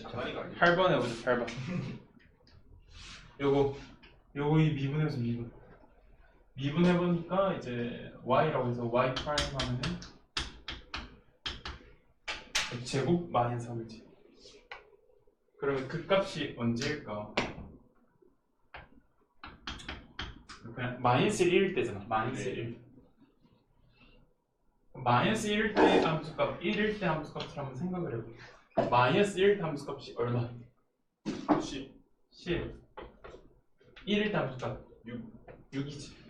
장난이가 아니야. 8번 해보자. 8번. 요거 이 미분해서 미분 해보니까 이제 y라고 해서 y 프라임 하면은 제곱 마이너스 3이지. 그러면 그 값이 언제일까? 그냥 마이너스 1일 때잖아. 마이너스 1. 마이너스 1일 때 함수값, 1일 때 함수값을 한번 생각을 해볼게. 마이너스 1일 때 함수값이 얼마? 10. 1일 때 함수값 6이지.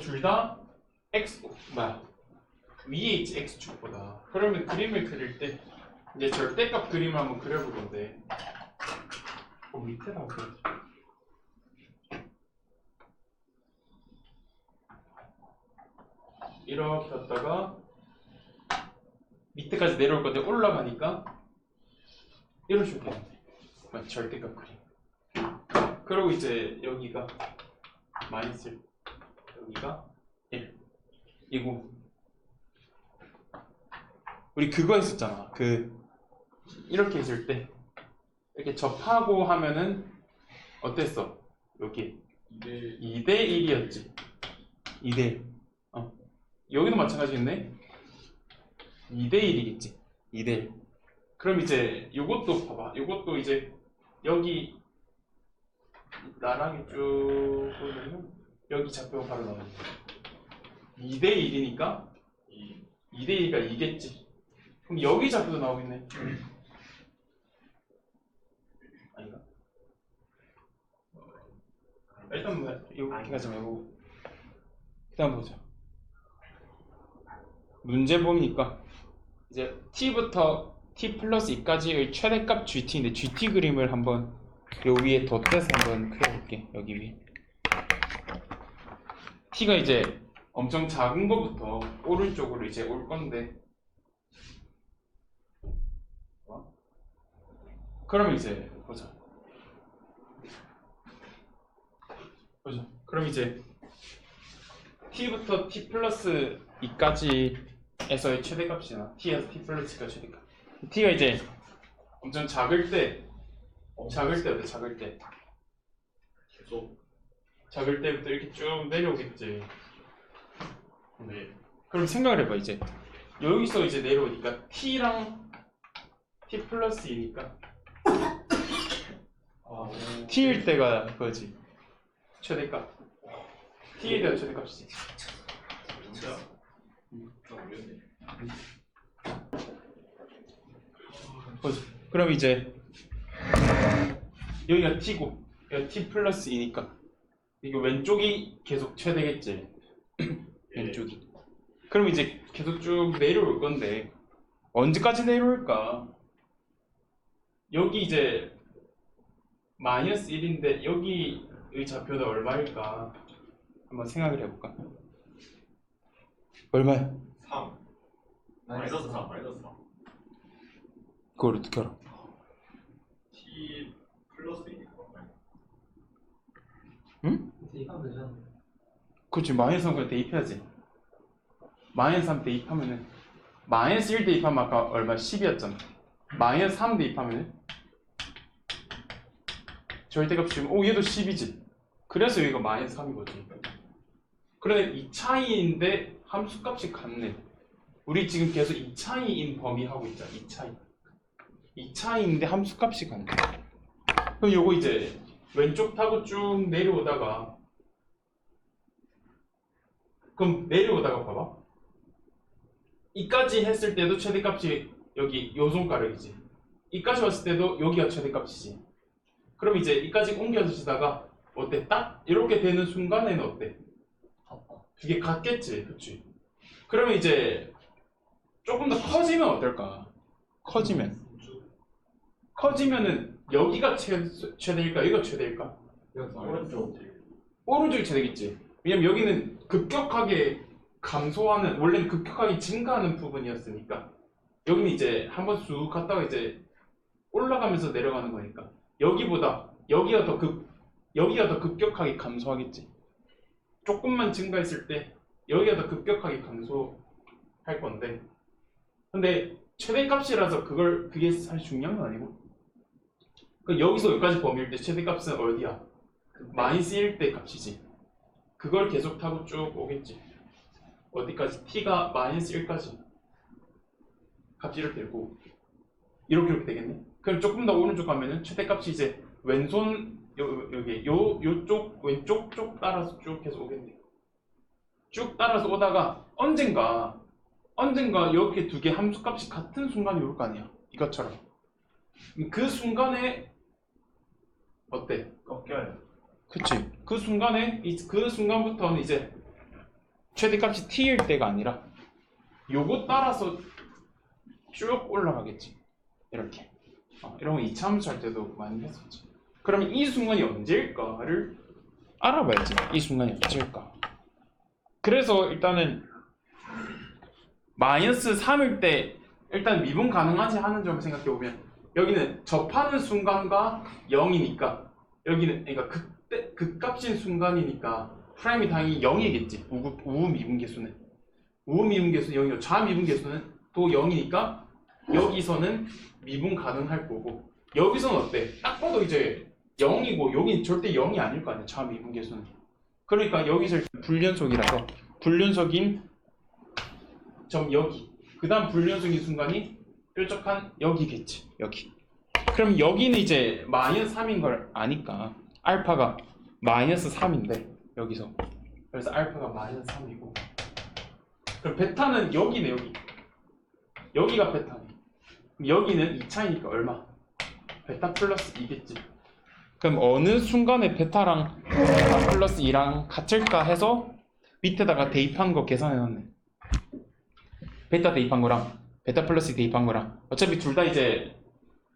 둘 다 x 위에 있지 x축보다. 그러면 그림을 그릴 때 이제 절대값 그림을 한번 그려볼 건데 밑에다가 그려줘. 이렇게 갔다가 밑에까지 내려올 건데 올라가니까 이런 식으로 되는데 절대값 그림. 그리고 이제 여기가 마이너스 1, 여기가 1. 이거 우리 그거 했었잖아. 이렇게 했을 때 이렇게 접하고 하면은 어땠어? 여기 2대 1이었지. 2대 1. 여기도 마찬가지겠네. 2대 1이겠지. 2대 1. 그럼 이제 요것도 봐봐. 요것도 이제 여기 나란히 쭉 보면 여기 좌표가 바로 나오네. 2대 1이니까 2대 2가 2겠지. 그럼 여기 좌표도 나오겠네. 아닌가? 일단 뭐 이렇게 가지 말고 그다음 보자. 문제 보니까 이제 t부터 t 플러스 2까지의 최대값 gt인데 gt 그림을 한번 요 위에 덧대서 한번 그려볼게. 여기 위에 t가 이제 엄청 작은 거부터 오른쪽으로 이제 올 건데 그러면 이제 보자. 그럼 이제 t부터 t 플러스 2까지에서의 최대값이나 t에서 t 플러스 2까지 최대값. t가 이제 엄청 작을 때 어때? 작을 때 계속 작을 때부터 이렇게 쭉 내려오겠지. 네. 그럼 생각을 해봐. 이제 여기서 이제 내려오니까 t랑 t 플러스 2니까 t일 때가 그거지. 최대값. t일 때가 최대값이지. 진짜 좀 어렵네. 그럼 이제 여기가 t고 여기가 t 플러스 2니까 이거 왼쪽이 계속 최대겠지. 왼쪽이. 그럼 이제 계속 쭉 내려올 건데 언제까지 내려올까? 여기 이제 마이너스 1인데 여기의 좌표는 얼마일까? 한번 생각을 해볼까? 얼마야? 3. 마이너스 3. 그걸 어떻게 알아? t 플러스 2니까. 응? 대입하면 되잖아. 그렇지. 마이너스 3 그냥 대입해야지. 마이너스 3 대입하면은 마이너스 1 대입하면 아까 얼마? 10이었잖아. 마이너스 3 대입하면은 절대값 주면 얘도 10이지. 그래서 여기가 마이너스 3인 거지. 그런데 이 차이인데 함수값이 같네. 우리 지금 계속 이 차이인 범위 하고 있잖아. 이 차이인데 함수값이 같네. 그럼 요거 이제 왼쪽 타고 쭉 내려오다가 그럼 내려오다가 봐봐. 이까지 했을 때도 최대값이 여기 요 손가락이지. 이까지 왔을 때도 여기가 최대값이지. 그럼 이제 이까지 옮겨주시다가 어때? 딱 이렇게 되는 순간에는 어때? 이게 같겠지, 그치? 그러면 이제 조금 더 커지면 어떨까? 커지면은 여기가 최대일까? 여기가 최대일까? 오른쪽이 최대겠지. 왜냐면 여기는 급격하게 감소하는, 원래는 급격하게 증가하는 부분이었으니까 여기는 이제 한번 쑥 갔다가 이제 올라가면서 내려가는 거니까 여기가 더 급격하게 감소하겠지. 조금만 증가했을 때 여기가 더 급격하게 감소할 건데, 근데 최대값이라서 그게 사실 중요한 건 아니고 그러니까 여기서 여기까지 범위일 때 최대값은 어디야? 마이너스 1대 값이지. 그걸 계속 타고 쭉 오겠지. 어디까지? t가 마이너스 1까지 값이 이렇게 되고 이렇게 되겠네. 그럼 조금 더 오른쪽 가면은 최대값이 이제 왼손 여기 요쪽 왼쪽 쪽 따라서 쭉 계속 오겠네. 쭉 따라서 오다가 언젠가 이렇게 두 개 함수값이 같은 순간이 올 거 아니야. 이것처럼. 그 순간에 어때? 꺾여요. 그치. 그 순간부터는 이제 최대값이 t일 때가 아니라 요거 따라서 쭉 올라가겠지. 이렇게. 이런 거 2차 함수 할 때도 많이 했었지. 그러면 이 순간이 언제일까를 알아봐야지. 이 순간이 언제일까. 그래서 일단은 마이너스 3일 때 일단 미분 가능하지 하는 점을 생각해보면 여기는 접하는 순간과 0이니까 여기는 그러니까 그때 극값인 순간이니까 프라임이 당연히 0이겠지. 우후 미분 계수는 0이고 좌미분 계수는 또 0이니까 여기서는 미분 가능할 거고 여기서는 어때? 딱 봐도 이제 0이고 여긴 절대 0이 아닐 거 아니야. 좌미분 계수는. 그러니까 여기서 불연속이라서 불연속인 점 여기 그 다음 불연속인 순간이 뾰족한 여기겠지. 여기. 그럼 여기는 이제 마이너스 3인 걸 아니까 알파가 마이너스 3인데 여기서 그래서 알파가 마이너스 3이고 그럼 베타는 여기네. 여기가 베타네. 그럼 여기는 2차이니까 얼마? 베타 플러스 2겠지. 그럼 어느 순간에 베타랑 베타 플러스 2랑 같을까 해서 밑에다가 대입한 거 계산해놨네. 베타 대입한 거랑 베타 플러스 대입한 거랑 어차피 둘 다 이제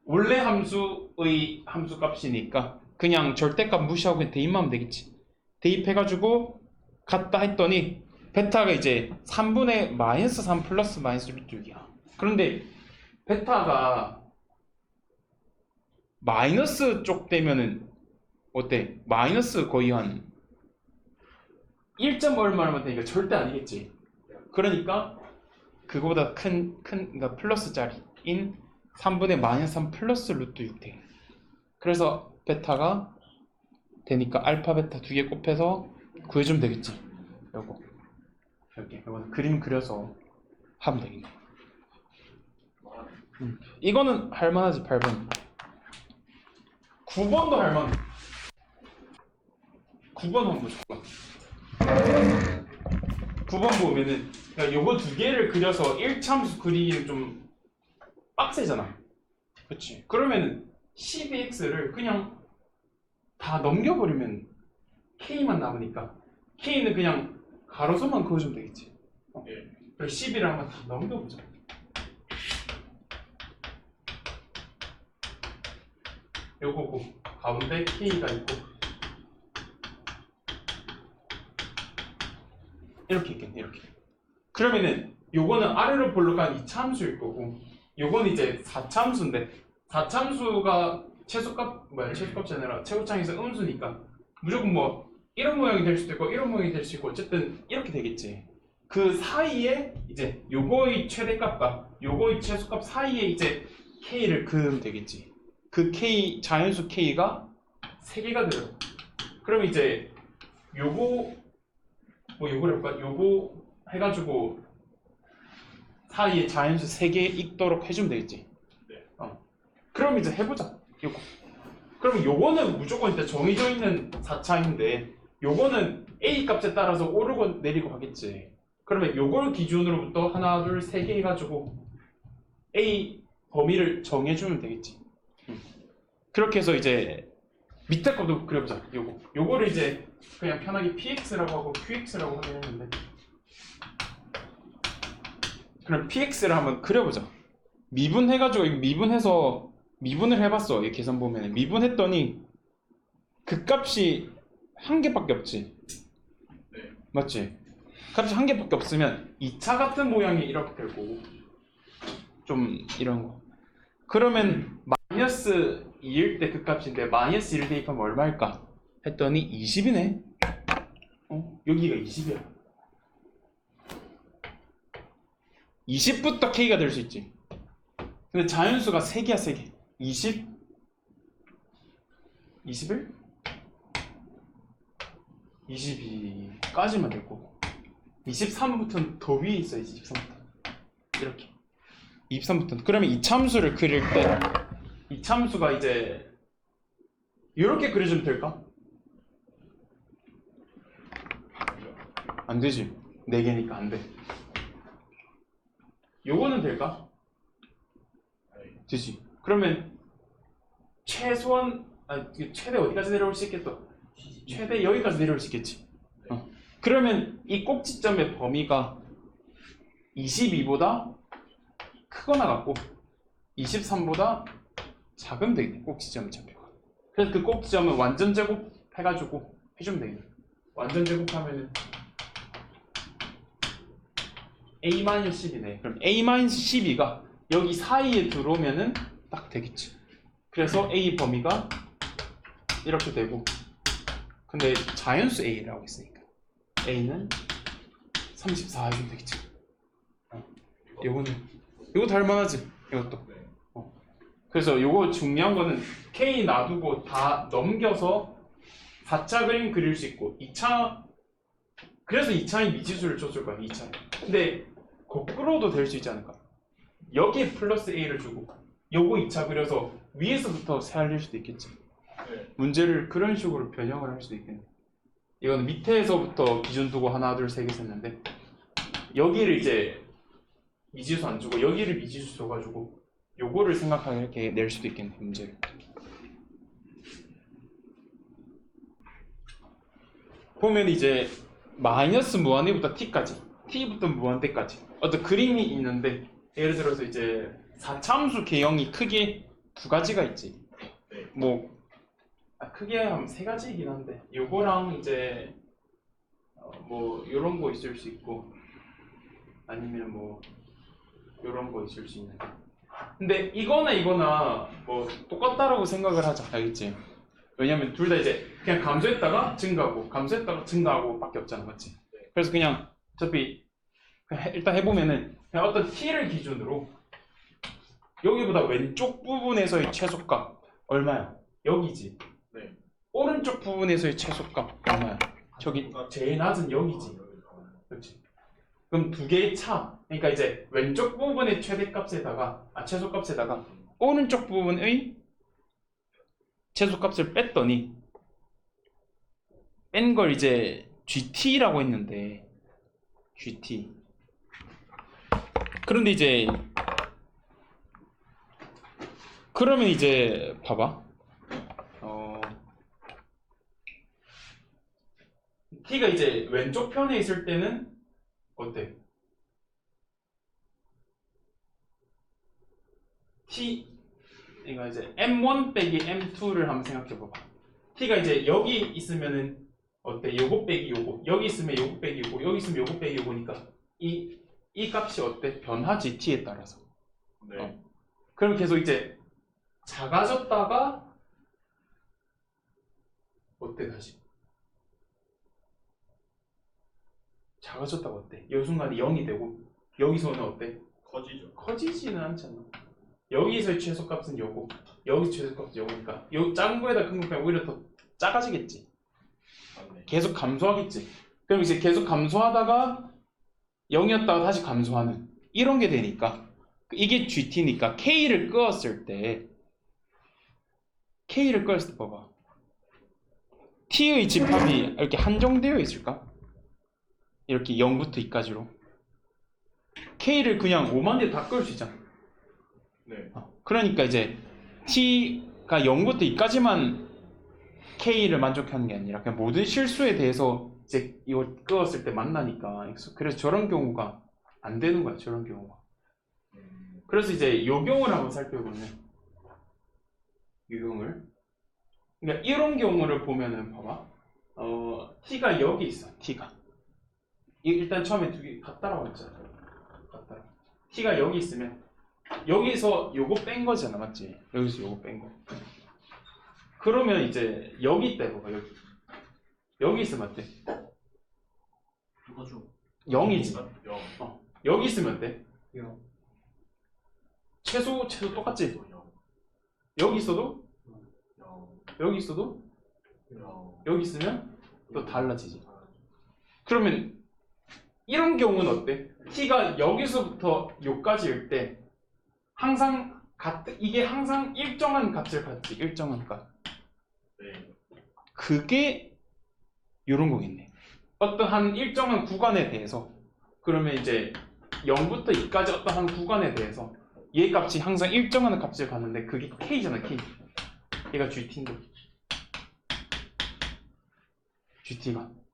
원래 함수의 함수값이니까 그냥 절대값 무시하고 그냥 대입만 하면 되겠지. 대입해가지고 같다 했더니 베타가 이제 3분의 마이너스 3 플러스 마이너스 루트 6이야. 그런데 베타가 마이너스 쪽 되면은 어때? 마이너스 거의 한 1점 얼마만 되니까 절대 아니겠지. 그러니까 그거보다 큰 그러니까 플러스 자리인 3분의 마이너스 3 플러스 루트 6 돼. 그래서 베타가 되니까 알파 베타 두 개 곱해서 구해주면 되겠지. 요거 이렇게 요거는 그림 그려서 하면 되겠네. 이거는 할만하지. 8번 9번도 할만해. 9번 한번 보자. 9번 보면은 그러니까 요거 두 개를 그려서 1참수 그리기는 좀 빡세잖아. 그치? 그러면은 12x를 그냥 다 넘겨버리면 k만 남으니까 k는 그냥 가로선만 그어주면 되겠지. 예. 그리고 11을 한번 다 넘겨보자. 요거고 가운데 k가 있고 이렇게 있겠네. 이렇게. 그러면은 요거는 아래로 볼록한 2차함수일 거고 요거는 이제 4차함수인데 4차함수가 최소값이 아니라 최고창에서 음수니까 무조건 뭐 이런 모양이 될 수도 있고 이런 모양이 될 수 있고 어쨌든 이렇게 되겠지. 그 사이에 이제 요거의 최대값과 요거의 최소값 사이에 이제 k를 그으면 되겠지. 그 k 자연수 k가 3개가 들어. 그럼 이제 요거 뭐 요거를 할까? 요거 해가지고 사이에 자연수 3개 있도록 해주면 되겠지. 네. 그럼 이제 해보자. 요거. 그럼 요거는 무조건 일단 정해져 있는 4차인데 요거는 a 값에 따라서 오르고 내리고 하겠지. 그러면 요걸 기준으로부터 하나, 둘, 3개 해가지고 a 범위를 정해주면 되겠지. 그렇게 해서 이제 밑에 것도 그려보자. 요거를 이제 그냥 편하게 px라고 하고 qx라고 하긴 했는데 그럼 px를 한번 그려보자. 미분해가지고 미분해서 미분을 해봤어. 이 계산 보면 미분했더니 그 값이 한 개밖에 없지. 네. 맞지? 값이 한 개밖에 없으면 2차 같은 모양이 이렇게 될 거고 좀 이런 거. 그러면 마이너스 2일 때 그 값인데 마이너스 1을 대입하면 얼마일까? 했더니 20이네. 여기가 20이야. 20부터 k가 될 수 있지. 근데 자연수가 3개야 3개. 20, 21? 22까지만 될 거고 23부터는 더 위에 있어요. 23부터 이렇게 23부터 그러면 이 참수를 그릴 때 이 참수가 이제 이렇게 그려주면 될까? 안 되지. 4개니까 안 돼. 요거는 될까? 되지. 그러면 최소한 최대 어디까지 내려올 수 있겠어? 최대 여기까지 내려올 수 있겠지. 그러면 이 꼭지점의 범위가 22보다 크거나 같고 23보다 작으면 되겠네. 꼭지점을 잡혀가. 그래서 그 꼭지점은 완전 제곱 해가지고 해주면 되겠네. 완전 제곱하면은 A-10이네. 그럼 A-12가 여기 사이에 들어오면은 딱 되겠지. 그래서 A 범위가 이렇게 되고 근데 자연수 A라고 했으니까 A는 34 해주면 되겠지. 이거 닮아나지? 이것도. 그래서 요거 중요한 거는 K 놔두고 다 넘겨서 4차 그림 그릴 수 있고 2차 그래서 2차의 미지수를 줬을 거야. 2차. 근데 거꾸로도 될 수 있지 않을까? 여기에 플러스 A를 주고 요거 2차 그려서 위에서부터 세알릴 수도 있겠지. 문제를 그런 식으로 변형을 할 수도 있겠네. 이거는 밑에서부터 기준 두고 하나 둘 세 개 셌는데 여기를 이제 미지수 안 주고 여기를 미지수 줘가지고 요거를 생각하게 이렇게 낼 수도 있겠네. 문제를. 보면 이제 마이너스 무한대부터 t까지 t부터 무한대까지 어떤 그림이 있는데 예를 들어서 이제 4참수 개형이 크게 두 가지가 있지. 뭐 크게 하면 세 가지이긴 한데 요거랑 이제 뭐 요런 거 있을 수 있고 아니면 뭐 요런 거 있을 수 있는데 근데 이거나 뭐 똑같다라고 생각을 하자. 알겠지? 왜냐면 둘 다 이제 그냥 감소했다가 증가하고 감소했다가 증가하고 밖에 없잖아. 맞지? 그래서 그냥 어차피 그냥 일단 해보면은 그냥 어떤 t를 기준으로 여기보다 왼쪽 부분에서의 최소값 얼마야? 여기지. 네. 오른쪽 부분에서의 최소값 얼마야? 저기 제일 낮은 여기지. 그렇지? 그럼 두 개의 차. 그러니까 이제 왼쪽 부분의 최대값에다가 최소값에다가 오른쪽 부분의 최소값을 뺐더니 뺀 걸 이제 GT라고 했는데 GT. 그런데 이제 그러면 이제 봐봐. T가 이제 왼쪽 편에 있을 때는 어때? T 이거 이제 M1 빼기 M2를 한번 생각해 봐봐. T가 이제 여기 있으면은 어때? 요거 빼기 요거. 여기 있으면 요거 빼기 요거. 여기 있으면 요거 빼기 요거니까 이 값이 어때? 변하지 T에 따라서. 네. 그럼 계속 이제 작아졌다가 어때 다시? 작아졌다가 어때? 이 순간에 0이 되고 여기서는 어때? 커지죠. 커지지는 않잖아. 여기서의 최소값은 요거, 여기서 최소값은 요거니까 요 작은 거에다 큰 거 빼면 오히려 더 작아지겠지. 맞네. 계속 감소하겠지. 그럼 이제 계속 감소하다가 0이었다가 다시 감소하는 이런 게 되니까 이게 GT니까 K를 끄었을 때 봐봐. T의 집합이 이렇게 한정되어 있을까? 이렇게 0부터 2까지로 K를 그냥 5만 대 다 끌 수 있잖아. 네. 그러니까 이제 T가 0부터 2까지만 K를 만족하는 게 아니라 그냥 모든 실수에 대해서 이제 이거 끄었을 때 만나니까 그래서 저런 경우가 안 되는 거야. 저런 경우가. 그래서 이제 요 경우를 한번 살펴보면 이 경우를 그러니까 이런 경우를 보면은 봐봐. T가 여기 있어. T가 일단 처음에 두 개 같다라고 했잖아. 같다. T가 여기 있으면 여기서 요거 뺀 거잖아. 맞지? 여기서 요거 뺀 거. 그러면 이제 여기 있다 해봐. 여기 있으면 어때? 이거죠. 0이지. 0. 여기 있으면 어때? 0. 최소 똑같지? 0. 여기 있어도 0. 여기 있어도 여기 있으면 또 달라지지. 그러면 이런 경우는 어때? t가 여기서부터 여기까지일 때 항상 이게 항상 일정한 값을 갖지. 일정한 값. 네. 그게 이런 거겠네. 어떠한 일정한 구간에 대해서 그러면 이제 0부터 2까지 어떠한 구간에 대해서 얘 값이 항상 일정한 값을 갖는데 그게 k잖아. k. 얘가 gt인데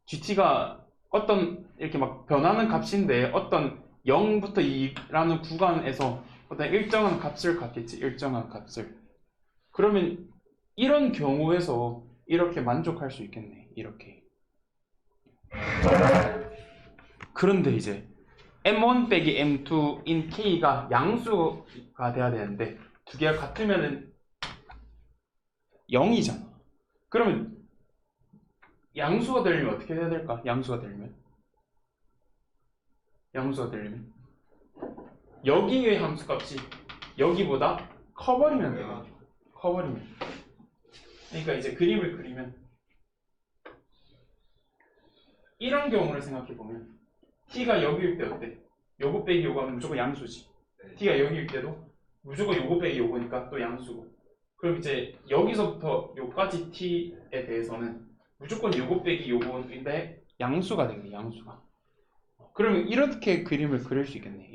gt가 어떤 이렇게 막 변하는 값인데 어떤 0부터 2라는 구간에서 어떤 일정한 값을 갖겠지. 일정한 값을. 그러면 이런 경우에서 이렇게 만족할 수 있겠네. 이렇게. 그런데 이제 m1 빼기 m2인 k가 양수가 돼야 되는데 두 개가 같으면은 0이잖아. 그러면 양수가 되려면 어떻게 해야 될까? 양수가 되려면 여기의 함수값이 여기보다 커버리면 되거든. 커버리면. 그러니까 이제 그림을 그리면 이런 경우를 생각해 보면 t가 여기일 때 어때? 요거 빼기 요거 하면 무조건 양수지. t가 여기일 때도 무조건 요거 빼기 요거니까 또 양수고. 그럼 이제 여기서부터 요까지 t에 대해서는 무조건 요거 빼기 요거인데 양수가 되겠네. 양수가. 그러면 이렇게 그림을 그릴 수 있겠네.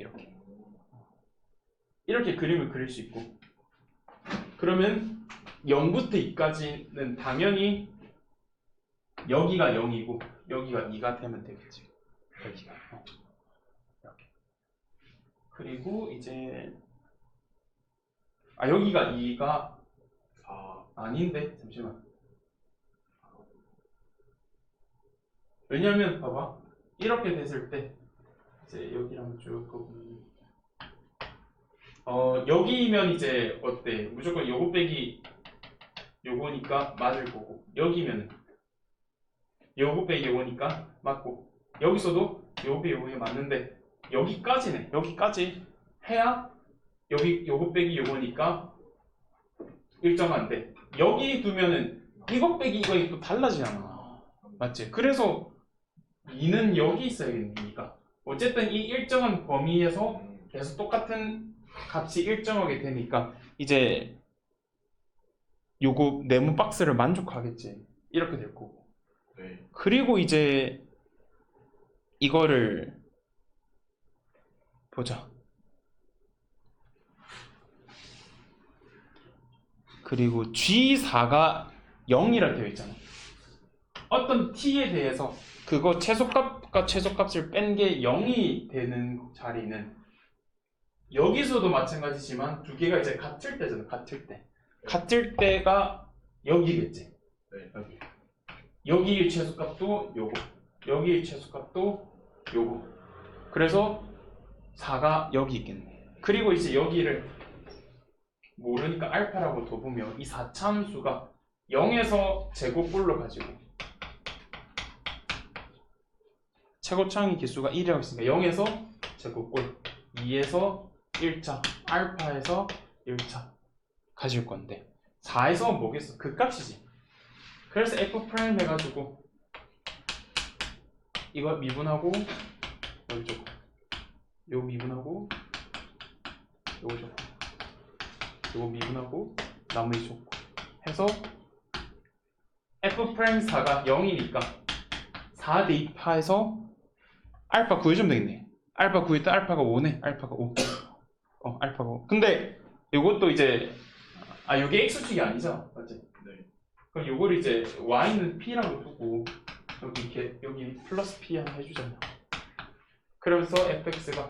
이렇게 그림을 그릴 수 있고. 그러면 0부터 2까지는 당연히 여기가 0이고 여기가 2가 되면 되겠지. 여기가. 이렇게. 그리고 이제 여기가 2가 아닌데 잠시만. 왜냐면 봐봐. 이렇게 됐을 때 이제 여기랑 쭉 보면 여기면 이제 어때? 무조건 요거 빼기 요거니까 맞을 거고 여기면 요거 빼기 요거니까 맞고 여기서도 요거 빼기 요거가 맞는데 여기까지네. 여기까지 해야 여기 요거 빼기 요거니까 일정한데 여기 두면은 이거 빼기 이거 또 달라지잖아. 맞지? 그래서 2는 여기 있어야겠네. 2가 어쨌든 이 일정한 범위에서 계속 똑같은 값이 일정하게 되니까 이제 요거 네모 박스를 만족하겠지. 이렇게 될 거고. 네. 그리고 이제 이거를 보자. 그리고 G4가 0이라 되어 있잖아. 어떤 t에 대해서 그거 최소값과 최소값을 뺀 게 0이 되는 자리는 여기서도 마찬가지지만 두 개가 이제 같을 때잖아. 같을 때가 여기겠지. 네. 여기의 최소값도 요거, 여기의 최소값도 요거. 그래서 4가 여기 있겠네. 그리고 이제 여기를 모르니까 알파라고 둬보면 이 4차함수가 0에서 제곱꼴로 가지고 최고차항의 개수가 1이라고 했으니까 0에서 제곱꼴, 2에서 1차, 알파에서 1차 가질 건데 4에서 뭐겠어? 그 값이지. 그래서 f 프라임 해가지고 이거 미분하고 여기 쪽 요거 미분하고 요거 쪽 요거 미분하고 나머지 쪽 해서 f 프라임 4가 0이니까 4 대입해서 알파 구해주면 되겠네. 알파 구할 때 알파가 5네. 알파가 5. 알파가 5. 근데 요것도 이제 요게 x축이 아니죠? 맞지? 네. 그럼 요거를 이제 y는 p라고 두고 여기 이렇게 여기 플러스 p 하나 해주잖아. 그러면서 fx가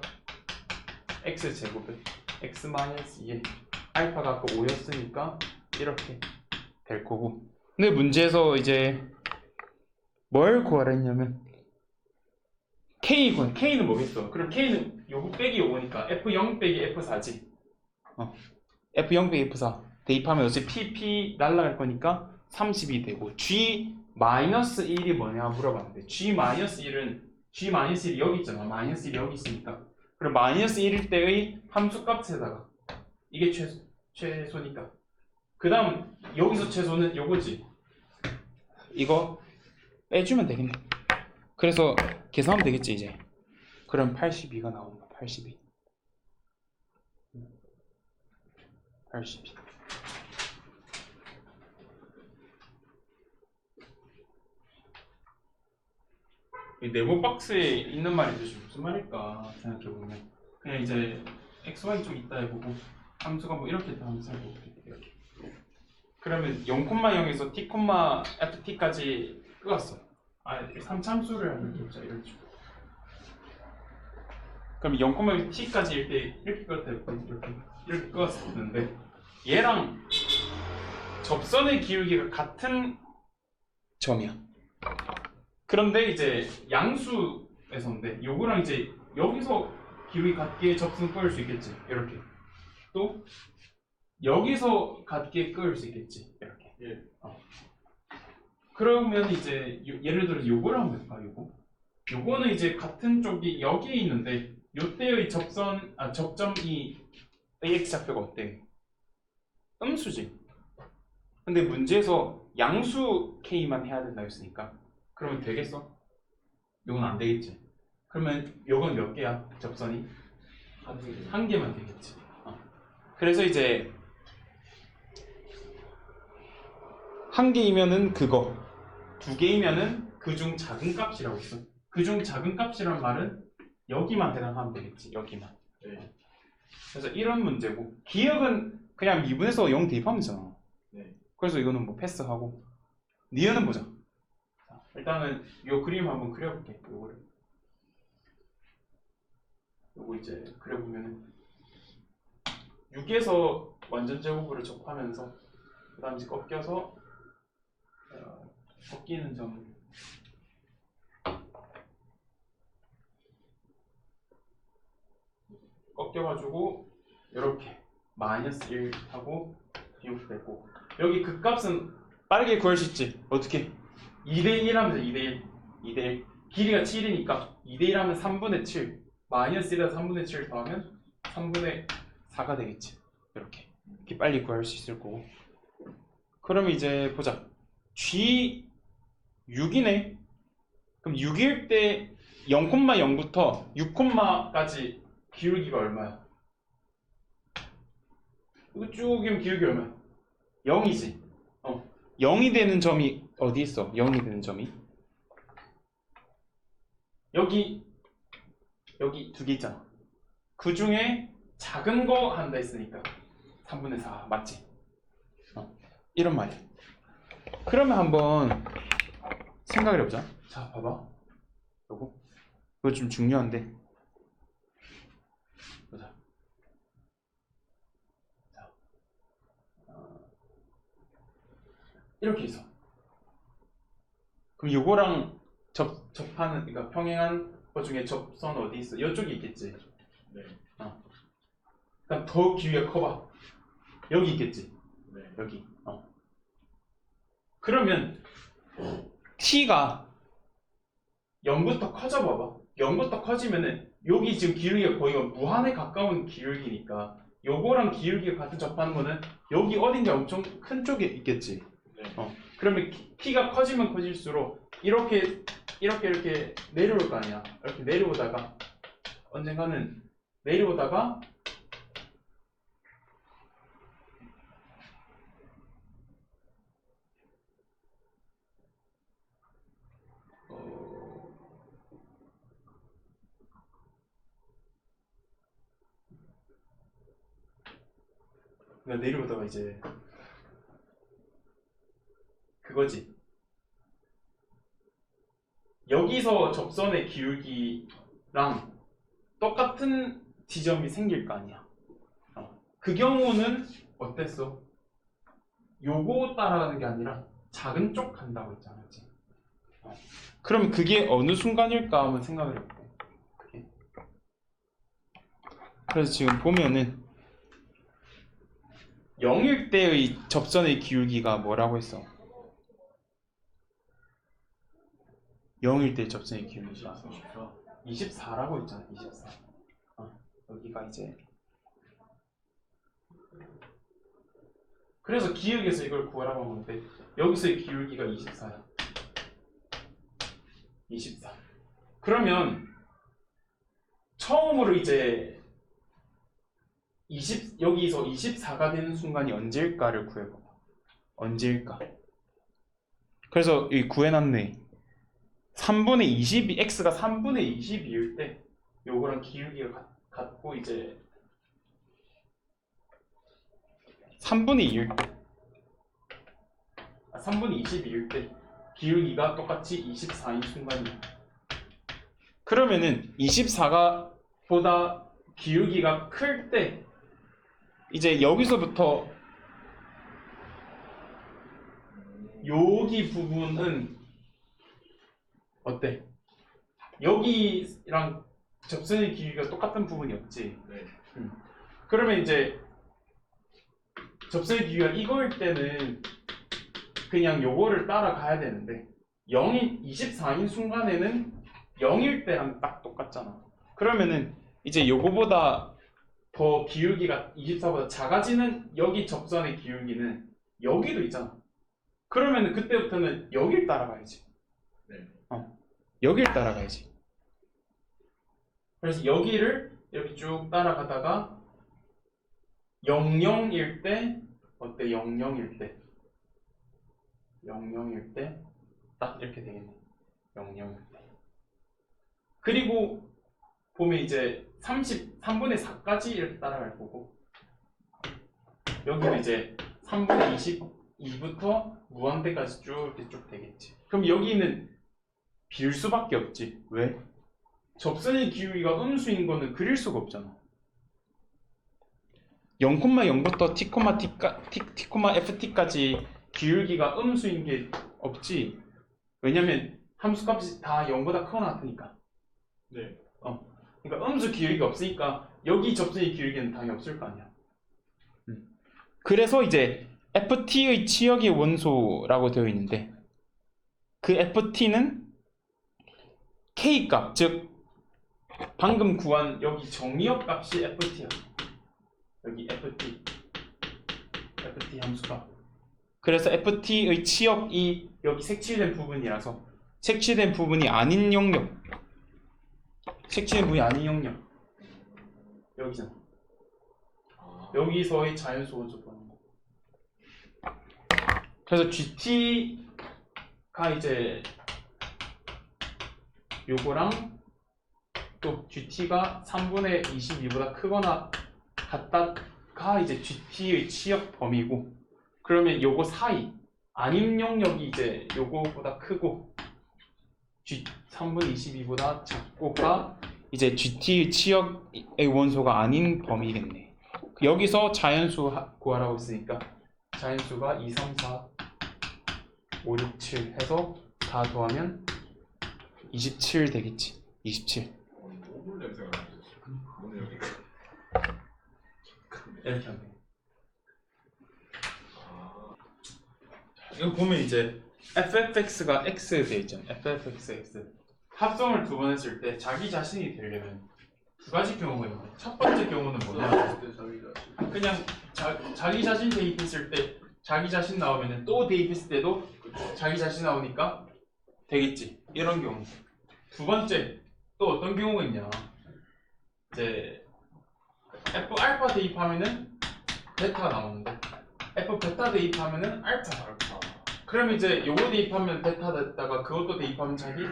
x 제곱에 x 마이너스 2에 알파가 아까 5였으니까 이렇게 될 거고. 근데 문제에서 이제 뭘 구하라 했냐면 K군, K는 뭐겠어? 그럼 K는 요거 빼기 요거니까 F0 빼기 F4지. F0 빼기 F4 대입하면 어차피 PP 날라갈 거니까 30이 되고 G-1이 뭐냐 물어봤는데 G-1은 G-1이 여기 있잖아. -1이 여기 있으니까 그럼 -1일 때의 함수값에다가 이게 최소니까 그 다음 여기서 최소는 요거지. 이거 빼주면 되겠네. 그래서 계산하면 되겠지 이제. 그럼 82가 나온다. 82. 82. 이 네모 박스에 있는 말이 도대체 무슨 말일까 생각해보면 그냥 이제 xy 쪽 있다 해보고 함수가 뭐 이렇게 있다 하면 생각해볼게요. 그러면 0,0에서 t, ft까지 끄었어. 3참수를 하면 진짜 이런 식으로. 그럼 0,0에서 t까지 이렇게 끄었다 이렇게 끄었었는데 얘랑 접선의 기울기가 같은 점이야. 그런데 이제 양수에서인데 요거랑 이제 여기서 기울기 같게 접선 끄을 수 있겠지. 이렇게. 또 여기서 같게 끄을 수 있겠지. 이렇게. 예. 그러면 이제 예를 들어서 요거를 한번 볼까? 요거는 이제 같은 쪽이 여기에 있는데 요때의 접점이 ax좌표가 어때? 음수지. 근데 문제에서 양수 k만 해야 된다 했으니까 그러면 되겠어? 요건 안 되겠지. 그러면 요건 몇 개야? 접선이? 한 개만 되겠지. 그래서 이제 한 개이면은 그거, 두 개이면은 그중 작은 값이라고 있어. 그중 작은 값이란 말은 여기만 해당하면 되겠지. 여기만. 네. 그래서 이런 문제고 기억은 그냥 미분에서 0 대입하면 되잖아. 네. 그래서 이거는 뭐 패스하고 니은은 보자. 자, 일단은 요 그림 한번 그려볼게. 요거 이제 그려보면은 6에서 완전 제곱으로 접하면서 그 다음 이제 꺾여서 꺾이는 점 꺾여가지고 이렇게 마이너스 1 하고 비옥 되고 여기 그 값은 빠르게 구할 수 있지. 어떻게? 2대1 하면서 2대1 2대1 길이가 7이니까 2대1 하면 3분의 7 마이너스 1에서 3분의 7 더하면 3분의 4가 되겠지. 이렇게 빨리 구할 수 있을 거고. 그럼 이제 보자. G 6이네. 그럼 6일 때 0,0부터 6,까지 기울기가 얼마야? 이거 쭉 이면 기울기 얼마야? 0이지. 0이 되는 점이 어디 있어? 0이 되는 점이 여기 두 개 있잖아. 그 중에 작은 거 한다 했으니까 3분의 4 맞지? 이런 말이야. 그러면 한번 생각을 해보자. 자, 봐봐. 이거 좀 중요한데. 보자. 자, 이렇게 있어. 그럼 요거랑 접하는, 그러니까 평행한 것 중에 접선 어디 있어? 이쪽에 있겠지. 네. 그럼 더 기울기가 커봐. 여기 있겠지. 네. 여기. 그러면 t가 0부터 커져 봐봐. 0부터 커지면은 여기 지금 기울기가 거의 무한에 가까운 기울기니까 요거랑 기울기가 같은 접하는 거는 여기 어딘가 엄청 큰 쪽에 있겠지. 네. 그러면 t가 커지면 커질수록 이렇게 내려올 거 아니야. 이렇게 내려오다가 언젠가는 내려오다가 내려오다가 이제 그거지. 여기서 접선의 기울기랑 똑같은 지점이 생길 거 아니야. 그 경우는 어땠어? 요거 따라가는 게 아니라 작은 쪽 간다고 했잖아. 그럼 그게 어느 순간일까 한번 생각을 해볼게. 그래서 지금 보면은 0일 때의 접선의 기울기가 뭐라고 했어? 0일 때 접선의 기울기가 24라고 했잖아. 24. 여기가 이제 그래서 기울기에서 이걸 구하라고 한 건데 여기서의 기울기가 24야. 24. 그러면 처음으로 이제 여기서 24가 되는 순간이 언제일까를 구해봐. 언제일까? 그래서 이 구해놨네. 3분의 22, x가 3분의 22일 때 요거랑 기울기가 같고 이제 3분의 2일 때 3분의 22일 때 기울기가 똑같이 24인 순간이야. 그러면은 24가 보다 기울기가 클 때 이제 여기서부터 여기 부분은 어때? 여기랑 접선의 기울기가 똑같은 부분이 없지. 네. 그러면 이제 접선의 기울기가 이거일 때는 그냥 요거를 따라가야 되는데 0인 24인 순간에는 0일 때랑 딱 똑같잖아. 그러면은 이제 요거보다 더 기울기가 24보다 작아지는 여기 접선의 기울기는 여기도 있잖아. 그러면은 그때부터는 여길 따라가야지. 네. 여길 따라가야지. 그래서 여기를 이렇게 쭉 따라가다가 00일 때 어때? 00일 때 00일 때 딱 이렇게 되겠네. 00일 때. 그리고 보면 이제 3분의 4까지 이렇게 따라갈 거고 여기는 이제 3분의 22부터 무한대까지 쭉 이렇게 쭉 되겠지. 그럼 여기는 비일 수밖에 없지. 왜? 접선의 기울기가 음수인 거는 그릴 수가 없잖아. 0,0부터 t,ft까지 기울기가 음수인 게 없지. 왜냐면 함수값이 다 0보다 크거나 같으니까. 네. 그러니까 음수 기울기가 없으니까 여기 접선의 기울기는 당연히 없을 거 아니야. 그래서 이제 ft의 치역의 원소라고 되어 있는데 그 ft는 k값, 즉 방금 구한 여기 정의역 값이 ft야. 여기 ft 함수가. 그래서 ft의 치역이 여기 색칠된 부분이라서 색칠된 부분이 아닌 영역, 색칠된 부분이 아닌 영역 여기잖아. 여기서의 자연수 원소 보는 거. 그래서 GT가 이제 요거랑 또 GT가 3분의 22보다 크거나 같다가 이제 GT의 치역 범위고, 그러면 요거 사이 아님 영역이 이제 요거보다 크고 3분의 22보다 작고가 이제 GT의 치역의 원소가 아닌 범위겠네. 여기서 자연수 구하라고 했으니까 자연수가 2, 3, 4, 5, 6, 7 해서 다 더하면 27 되겠지. 27. 오물 냄새가 나죠. 오늘 여기가. 이렇게 하면 돼. 이거 보면 이제 ffx가 x에 돼 있잖아. ffx x. 합성을 두 번 했을 때 자기 자신이 되려면 두 가지 경우가 있는데, 첫 번째 경우는 뭐냐? 그냥 자기 자신 대입했을 때 자기 자신 나오면은 또 대입했을 때도 자기 자신 나오니까 되겠지. 이런 경우. 두 번째 또 어떤 경우가 있냐? 이제 f 알파 대입하면은 베타가 나오는데 f 베타 대입하면은 알파가 나와. 그럼 이제 요거 대입하면 베타 됐다가 그것도 대입하면 자기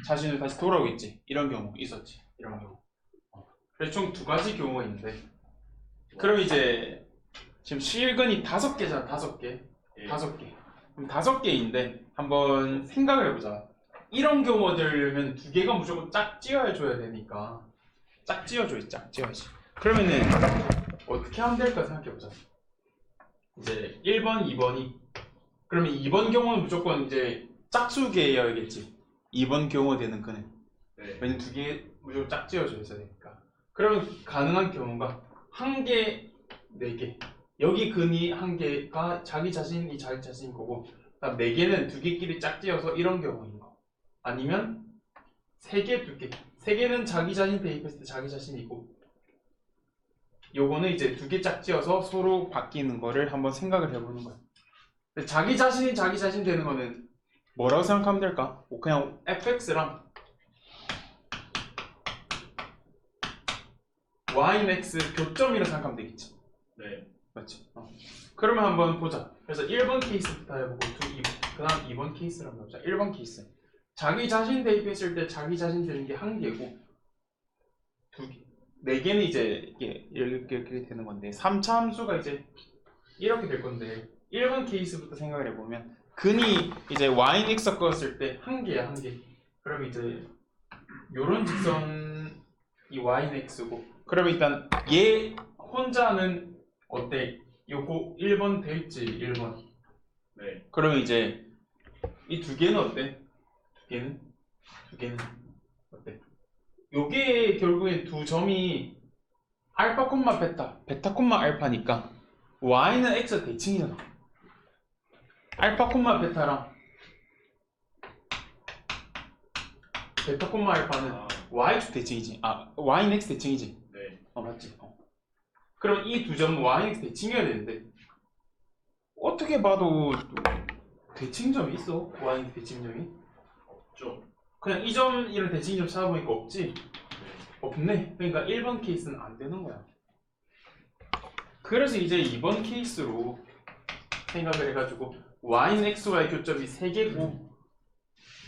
자신을 다시 돌아오겠지. 이런 경우 있었지. 이런 경우. 그래서 총 두 가지 경우가 있는데, 그럼 이제 지금 실근이 5개잖아. 5개. 예. 5개. 그럼 5개인데 한번 생각을 해보자. 이런 경우들은 두 개가 무조건 짝지어줘야 되니까 짝지어줘야지. 짝지어야지. 그러면은 어떻게 하면 될까 생각해보자. 이제 1번, 2번이, 그러면 2번 경우는 무조건 이제 짝수계여야겠지. 2번 경우 되는 거는. 네. 왜냐면 두 개 무조건 짝지어줘야 되니까. 그러면 가능한 경우가 1개, 4개. 여기 근이 1개가 자기 자신이 자기 자신인 거고, 그다음 4개는 두 개끼리 짝지어서 이런 경우인 거. 아니면 3개, 2개. 3개는 자기 자신 대입했을 때 자기 자신이고, 요거는 이제 두 개 짝지어서 서로 바뀌는 거를 한번 생각을 해보는 거야. 근데 자기 자신이 자기 자신 되는 거는 뭐라고 생각하면 될까? 뭐 그냥 fx랑 y는 x 교점이라고 생각하면 되겠지. 네. 맞지? 그러면 한번 보자. 그래서 1번 케이스부터 해보고 그 다음 2번 케이스를 한번 보자. 1번 케이스. 자기 자신 대입했을 때 자기 자신 되는 게 한 개고 두 개. 네 개는 이제 이렇게 되는 건데 3차 함수가 이제 이렇게 될 건데 1번 케이스부터 생각을 해보면 근이 이제 y는 x 섞었을 때 한 개야, 한 개. 그럼 이제 요런 직선이 y는 x고 그러면 일단 얘 혼자는 어때? 요거 1번 돼있지, 1번. 네. 그러면 이제 이 두 개는 어때? 두 개는 어때? 요게 결국엔 두 점이 알파 콤마 베타, 베타 콤마 알파니까 y는 x 대칭이잖아. 알파 콤마 베타랑 베타 콤마 알파는 y축 대칭이지. y는 x 대칭이지. 네. 맞지? 그럼 이 두 점은 y는 x 대칭이어야 되는데 어떻게 봐도 대칭점이 있어? y는 대칭점이? 없죠. 그냥 이 점 이런 대칭점 찾아보니까 없지? 네. 없네. 그러니까 1번 케이스는 안 되는 거야. 그래서 이제 2번 케이스로 생각을 해가지고 y는 x와의 교점이 3개고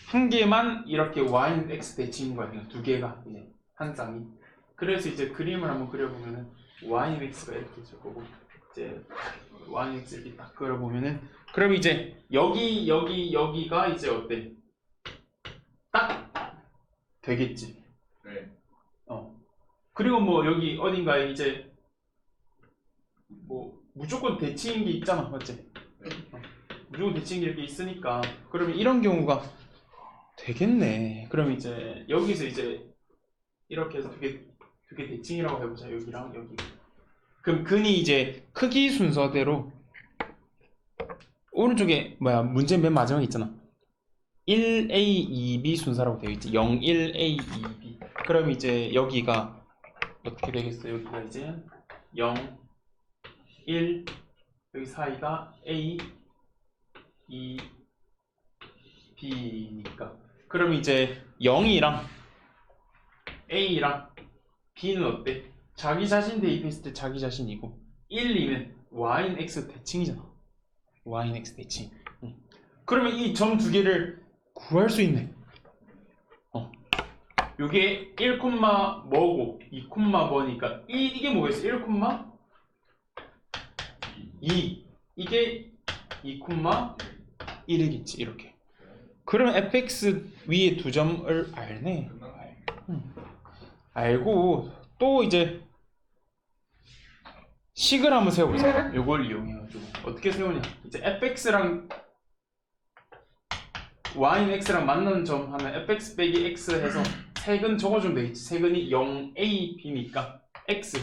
한 개만 이렇게 y는 x 대칭인 거야. 그냥 두 개가 이제 한 쌍이. 그래서 이제 그림을 한번 그려보면은 y는 x가 이렇게 있을 거고 이제 y는 x 이렇게 딱 그려보면은 그럼 이제 여기가 이제 어때? 딱 되겠지. 네. 그리고 뭐 여기 어딘가에 이제 뭐 무조건 대칭인 게 있잖아, 맞지? 네. 무조건 대칭인 게 있으니까 그러면 이런 경우가 되겠네. 그럼 이제 여기서 이제 이렇게 해서 두 개 대칭이라고 해보자. 여기랑 여기. 그럼 근이 이제 크기 순서대로 오른쪽에 문제 맨 마지막에 있잖아. 1A, 2B 순서라고 되어 있지. 0, 1A, 2B. 그럼 이제 여기가 어떻게 되겠어? 여기가 이제 0, 1, 여기 사이가 A, 2, B니까. 그럼 이제 0이랑 A랑 B는 어때? 자기 자신 대입했을 때 자기 자신이고 1, 2는 Y는 X 대칭이잖아. Y는 X 대칭. 그러면 이 점 두 개를 구할 수 있네. 요게 1, 뭐고 2, 뭐니까 이게 뭐겠어? 1, 2 이게 2, 1이겠지. 이렇게. 그럼 fx 위에 두 점을 알네. 알고 또 이제 식을 한번 세워보자. 요걸 이용해가지고 어떻게 세우냐? 이제 fx랑 y는 x랑 만나는 점 하면 fx 빼기 x 해서 색은 적어주면 되겠지. 색은이 0a b니까 x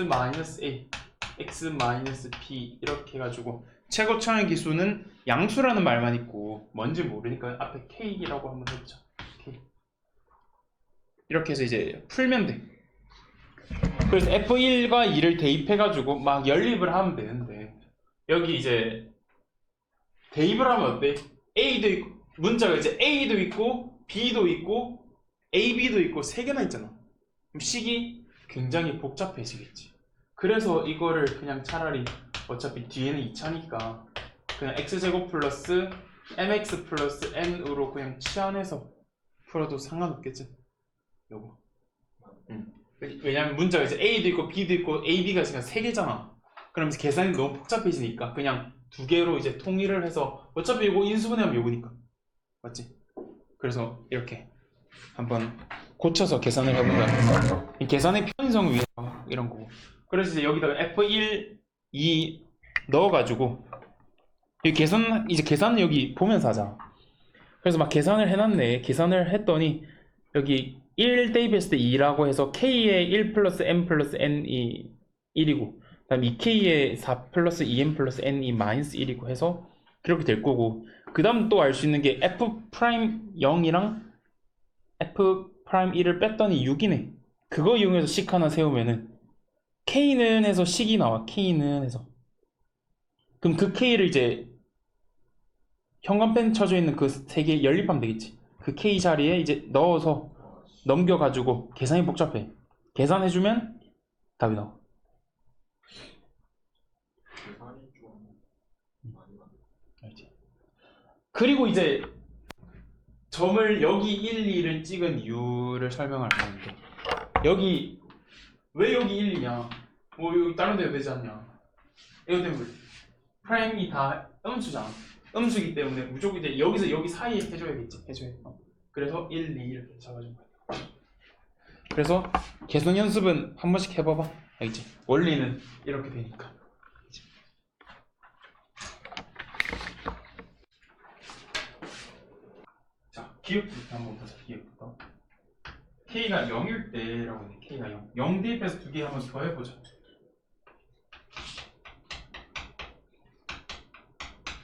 마이너스 a x 마이너스 b 이렇게 해가지고 최고차의 기수는 양수라는 말만 있고 뭔지 모르니까 앞에 k라고 한번 해보자. k. 이렇게 해서 이제 풀면 돼. 그래서 f1과 2를 대입해가지고 막 연립을 하면 되는데 여기 이제 대입을 하면 어때? a도 있고 문자가 이제 a도 있고 b도 있고 ab도 있고 세 개나 있잖아. 그럼 식이 굉장히 복잡해지겠지. 그래서 이거를 그냥 차라리 어차피 뒤에는 2차니까 그냥 x제곱 플러스 mx 플러스 n으로 그냥 치환해서 풀어도 상관없겠지. 요거. 왜냐면 문자가 이제 a도 있고 b도 있고 ab가 지금 3개잖아. 그러면서 계산이 너무 복잡해지니까 그냥 두 개로 이제 통일을 해서 어차피 이거 인수분해하면 요거니까. 맞지? 그래서 이렇게 한번 고쳐서 계산을 해본다. 이 계산의 편의성을 위해서 이런 거고. 그래서 이제 여기다가 f1, 2 넣어가지고 이 계산은 여기 보면서 하자. 그래서 막 계산을 해놨네. 계산을 했더니 여기 1 대입했을 때 2라고 해서 k에 1 플러스 m 플러스 n이 1이고 다음 2k에 4 플러스 2m 플러스 n이 마이너스 1이고 해서 그렇게 될 거고 그 다음 또 알 수 있는 게 f 프라임 0이랑 f 프라임 1을 뺐더니 6이네. 그거 이용해서 식 하나 세우면은 K는 해서 식이 나와. K는 해서. 그럼 그 K를 이제 현관펜 쳐져 있는 그 세 개 연립하면 되겠지. 그 K 자리에 이제 넣어서 넘겨가지고 계산이 복잡해. 계산해주면 답이 나와. 계산이 좀 많이 맞네. 알지? 그리고 이제 점을 여기 1, 2를 찍은 이유를 설명을 하는데 여기 왜 여기 1, 2냐? 뭐 여기 다른 데도 되지 않냐? 이거 때문에 프라임이 다 음수잖아. 음수기 때문에 무조건 이제 여기서 여기 사이에 해줘야겠지. 해줘야. 그래서 1, 2 이렇게 잡아준 거야. 그래서 계산 연습은 한 번씩 해봐봐. 알겠지? 원리는 이렇게 되니까. 자, 기억부터 한번 보자. 기억부터. K가 0일 때라고 해. K가 0. 0 대입해서 두 개 한번 더 해보자.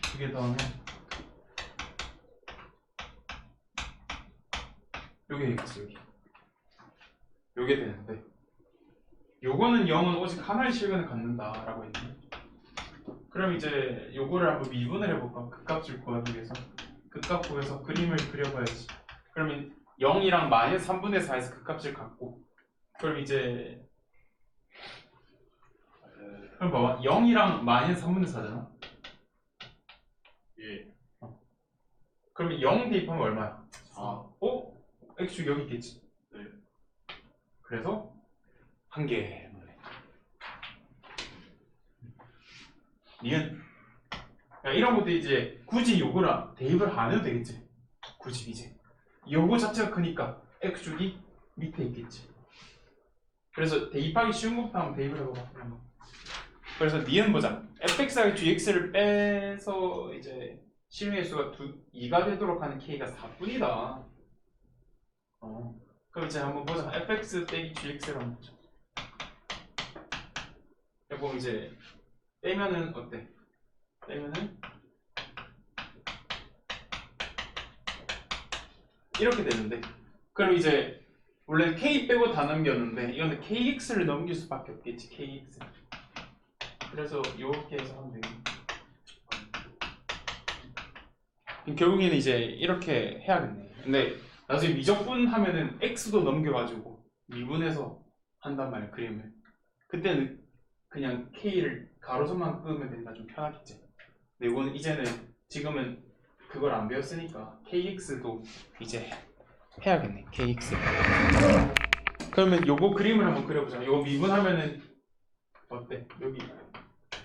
두 개 더 하면 요게 되겠지. 여기. 요게 되는데 요거는 0은 오직 하나의 실근을 갖는다라고 했네. 그럼 이제 요거를 한번 미분을 해볼까? 극값을 구하기 위해서 극값 구해서 그림을 그려봐야지. 그러면 0이랑 마이너스 3분의 4에서 극값을 갖고 그럼 이제 그럼 봐봐 0이랑 마이너스 3분의 4잖아. 예. 그러면 0 대입하면 얼마야? 4. 어? X축 여기 있겠지. 네. 그래서 한 개. 니은 야, 이런 것도 이제 굳이 요거랑 대입을 안 해도 되겠지. 굳이 이제 요거 자체가 크니까 X축이 밑에 있겠지. 그래서 대입하기 쉬운 것부터 한번 대입을 해봐봐. 그래서 니은 보자. fx하고 gx를 빼서 이제 실행의 수가 2가 되도록 하는 k가 4분이다. 그럼 이제 한번 보자. fx 빼기 gx를 한번 보자. 그럼 이제 빼면은 어때? 빼면은 이렇게 되는데 그럼 이제 원래 k 빼고 다 넘겼는데 이거는 kx를 넘길 수밖에 없겠지. kx. 그래서 이렇게 해서 하면 되겠네. 결국에는 이제 이렇게 해야겠네. 근데 나중에 미적분 하면은 x도 넘겨가지고 미분해서 한단 말이야. 그림을. 그때는 그냥 k를 가로선만 끄면 된다. 좀 편하겠지. 근데 이거는 이제는 지금은 그걸 안 배웠으니까 kx도 이제 해야겠네. kx. 그러면 요거 그림을 한번 그려보자. 요거 미분하면은 어때? 여기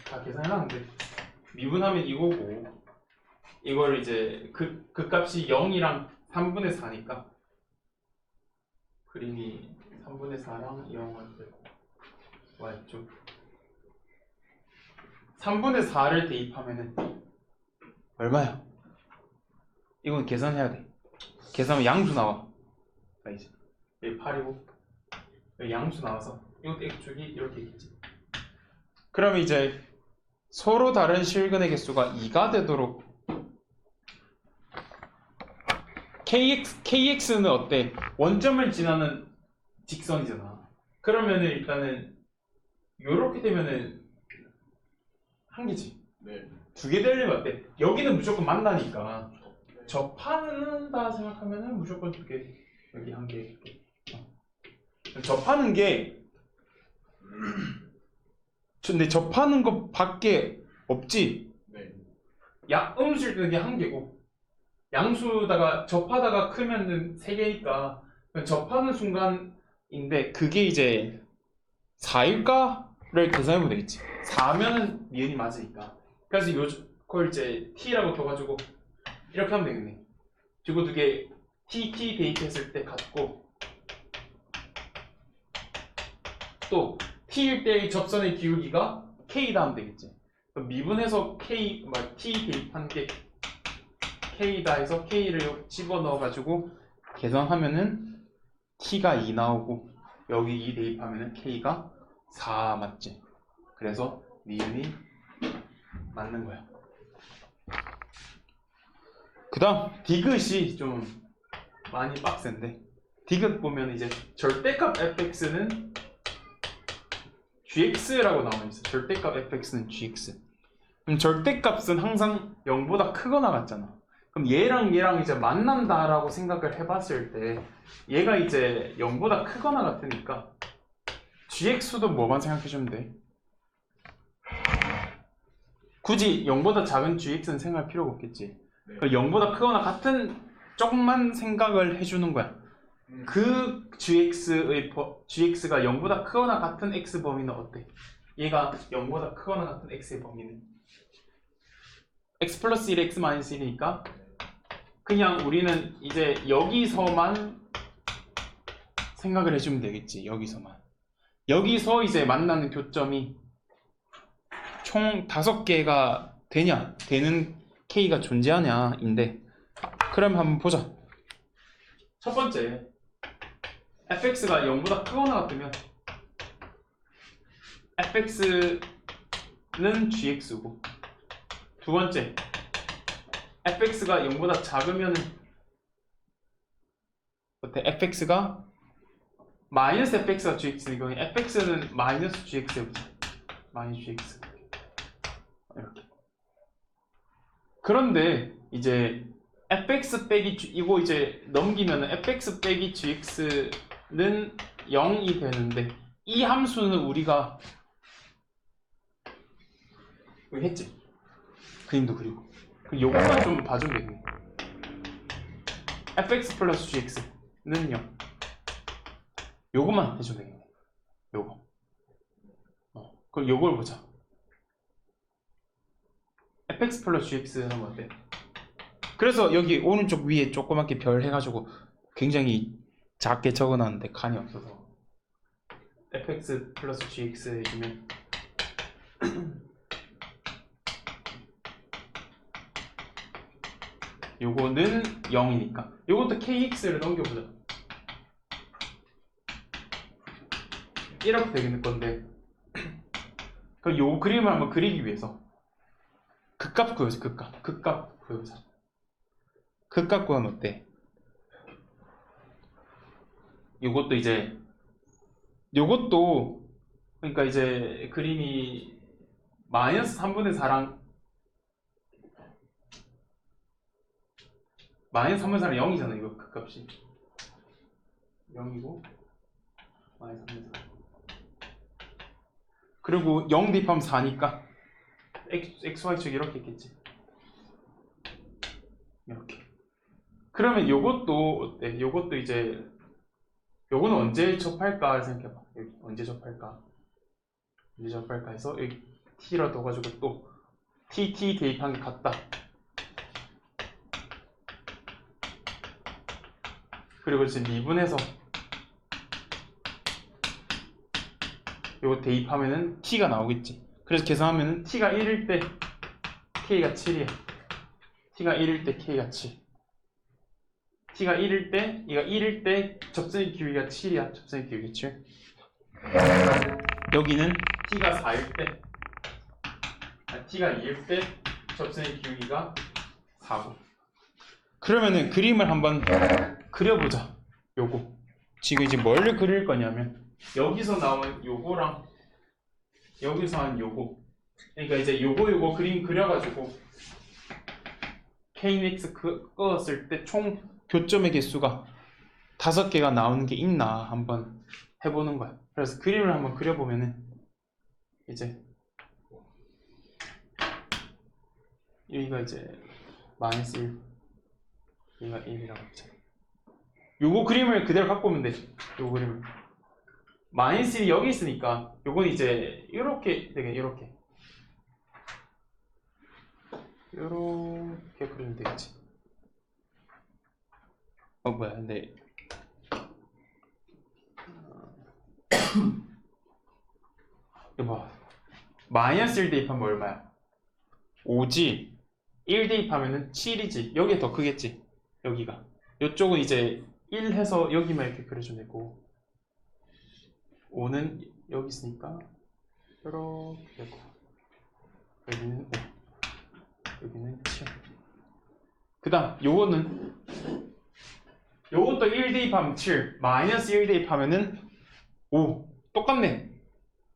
다 계산해놨는데 미분하면 이거고 이걸 이제 그 값이 0이랑 3분의 4니까 그림이 3분의 4랑 0을 되고 Y쪽 3분의 4를 대입하면은 얼마야? 이건 계산해야 돼. 계산하면 양수 나와. 알지? 여기 8이고 여기 양수 나와서 이것도 X축이 이렇게 있겠지. 그러면 이제 서로 다른 실근의 개수가 2가 되도록 KX는 어때? 원점을 지나는 직선이잖아. 그러면은 일단은 요렇게 되면은 한 개지. 네. 두 개 되려면 어때? 여기는 무조건 만나니까 접한다 생각하면은 무조건 두 개. 여기 한 개. 접하는 게 근데 접하는 것밖에 없지. 네. 음수일 때는 그게 한 개고 양수다가 접하다가 크면은 세 개니까 접하는 순간인데 그게 이제 4일까를 계산해보면 되겠지. 4면은 니은이 맞으니까. 그래서 그걸 이제 t라고 둬가지고 이렇게 하면 되겠네. 그리고 두 개 t 대입했을 때 같고 또 t일 때의 접선의 기울기가 k다 하면 되겠지. 미분해서 t 대입한 게 k다 해서 k를 집어넣어가지고 계산하면은 t가 2 나오고 여기 2 대입하면은 k가 4 맞지. 그래서 니은이 맞는 거야. 그 다음 디귿이 좀 많이 빡센데 디귿 보면 이제 절대값 fx는 gx라고 나와 있어. 절대값 fx는 gx. 그럼 절대값은 항상 0보다 크거나 같잖아. 그럼 얘랑 이제 만난다라고 생각을 해봤을 때 얘가 이제 0보다 크거나 같으니까 gx도 뭐만 생각해주면 돼? 굳이 0보다 작은 gx는 생각할 필요가 없겠지. 네. 0보다 크거나 같은 쪽만 생각을 해주는 거야. 그 gx가 0보다 크거나 같은 x 범위는 어때? 얘가 0보다 크거나 같은 x의 범위는 x 플러스 1, x 마이너스 1이니까 그냥 우리는 이제 여기서만 생각을 해주면 되겠지. 여기서 이제 만나는 교점이 총 5개가 되는 k가 존재하냐 인데, 그럼 한번 보자. 첫 번째, fx가 0보다 크거나 같으면 fx는 gx고, 두 번째, fx가 0보다 작으면 어때? fx가 마이너스 fx가 gx인 경우에 fx는 마이너스 gx에 보자. 마이너스 gx 이렇게. 그런데 이제 fx 빼기 이거 이제 넘기면 fx 빼기 gx는 0이 되는데, 이 함수는 우리가 여기 했지? 그림도 그리고 요것만 좀 봐주면 되겠네. fx 플러스 gx는 0. 요것만 해주면 되겠네. 요거. 그럼 요걸 보자. fx 플러스 gx 하면 어때? 그래서 여기 오른쪽 위에 조그맣게 별 해가지고 굉장히 작게 적어놨는데 칸이 없어서 fx 플러스 gx 해주면 요거는 0이니까 요것도 kx를 넘겨보자. 이렇게 되겠는 건데, 그럼 요 그림을 한번 그리기 위해서 극값 구해보자. 극값 구해보자. 극값 구하면 어때? 요것도 그러니까 이제 그림이 마이너스 3분의 4랑 마이너스 3분의 4는 0이잖아. 이거 극값이 0이고 마이너스 3분의 4. 그리고 0 대입하면 4니까 xy축 이렇게 있겠지. 이렇게. 그러면 요것도 어때? 요것도 이제 요거는 언제 접할까 생각해봐. 여기 언제 접할까 해서 여기 t라 둬가지고 또 t 대입한 게 같다. 그리고 이제 미분해서 요거 대입하면은 t가 나오겠지. 그래서 계산하면은 t가 1일 때 k가 7이야. t가 1일 때 k가 7. t가 1일 때, 얘가 1일 때 접선의 기울기가 7이야. 접선의 기울기 7. 여기는 t가 4일 때, t가 2일 때 접선의 기울기가 4고. 그러면은 그림을 한번 그려보자. 요거. 지금 이제 뭘 그릴 거냐면 여기서 나온 요거랑 여기서 한 요거. 그러니까 이제 요거 그림 그려가지고 KX 끄었을 때 총 교점의 개수가 5개가 나오는 게 있나 한번 해보는 거야. 그래서 그림을 한번 그려보면은 이제 여기가 이제 마이너스 1, 여기가 1이라고 했죠. 요거 그림을 그대로 갖고 오면 되지. 요거 그림을 마이너스 1이 여기 있으니까 요건 이제 이렇게 되게 이렇게 그리면 되겠지. 뭐야 근데 이거 봐. 마이너스 1 대입하면 얼마야? 5지. 1 대입하면은 7이지. 여기에 더 크겠지. 여기가. 이쪽은 이제 1 해서 여기만 이렇게 그려주면 되고 5는 여기 있으니까 이렇게 되고 여기는 5, 여기는 7. 그 다음 요것도 1 대입하면 7, 마이너스 1 대입하면은 5. 똑같네.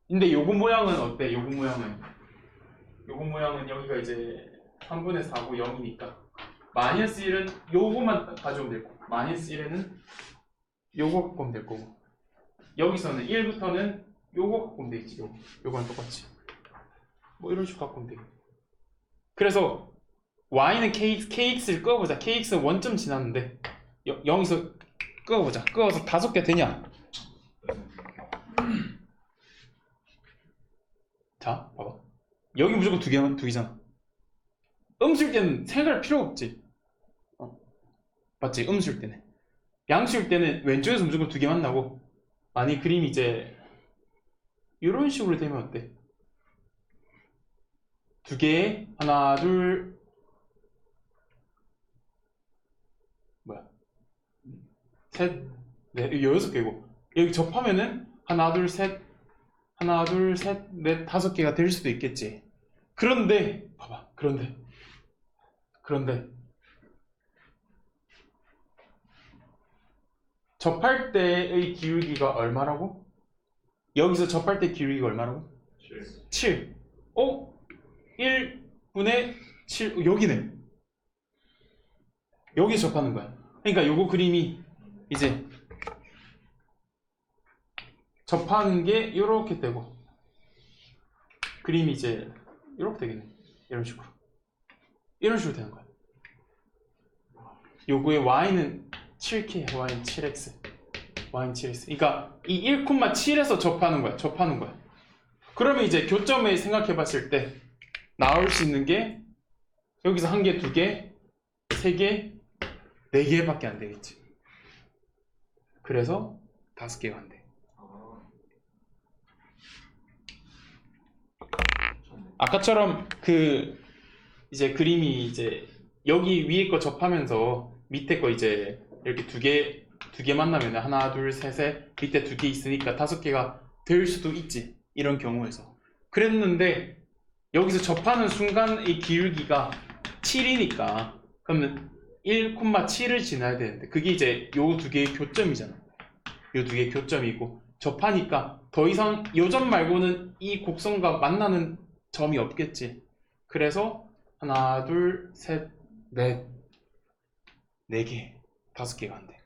근데 요거 모양은 어때? 요거 모양은 여기가 이제 3분의 4고 0이니까 마이너스 1은 요거만 가져오면 될 거고 마이너스 1에는 요거 갖고 오면 될 거고 여기서는 1부터는 요거 갖고 오면 되겠지. 요거랑 똑같이 뭐 이런 식으로 갖고 오면 되겠지. 그래서 y는 kx를 끄어보자. kx는 원점 지났는데 0에서 끄어보자. 끄어서 5개 되냐? 자 봐봐 여기 무조건 두 개잖아. 음수일 때는 생각할 필요가 없지. 맞지? 음수일 때는. 양수일 때는 왼쪽에서 무조건 두 개만 나고 아니 그림이 이제 이런 식으로 되면 어때? 두 개에 하나 둘 셋 넷 6개고 여기 접하면은 하나 둘 셋 넷 5개가 될 수도 있겠지. 그런데 봐봐 그런데 접할 때의 기울기가 얼마라고? 여기서 접할 때 기울기가 얼마라고? 7. 1분의 7. 여기네. 여기 접하는 거야. 그러니까 요거 그림이 이제 접하는 게 이렇게 되고 그림이 이제 이렇게 되겠네. 이런 식으로 되는 거야. 요거의 y는 7k, y는 7x, y는 7x. 그러니까 이 1,7에서 접하는 거야. 그러면 이제 교점에 생각해 봤을 때 나올 수 있는 게 여기서 1개, 2개, 3개, 4개밖에 안 되겠지. 그래서 5개가 안 돼. 아까처럼 그 이제 그림이 이제 여기 위에 거 접하면서 밑에 거 이제 이렇게 두 개 만나면 하나 둘 셋 밑에 2개 있으니까 5개가 될 수도 있지. 이런 경우에서 그랬는데 여기서 접하는 순간의 기울기가 7이니까 그러면 1,7을 지나야 되는데 그게 이제 요 2개의 교점이잖아. 요 2개의 교점이고 접하니까 더 이상 요 점 말고는 이 곡선과 만나는 점이 없겠지. 그래서 하나 둘 셋 넷 4개 5개가 안 돼.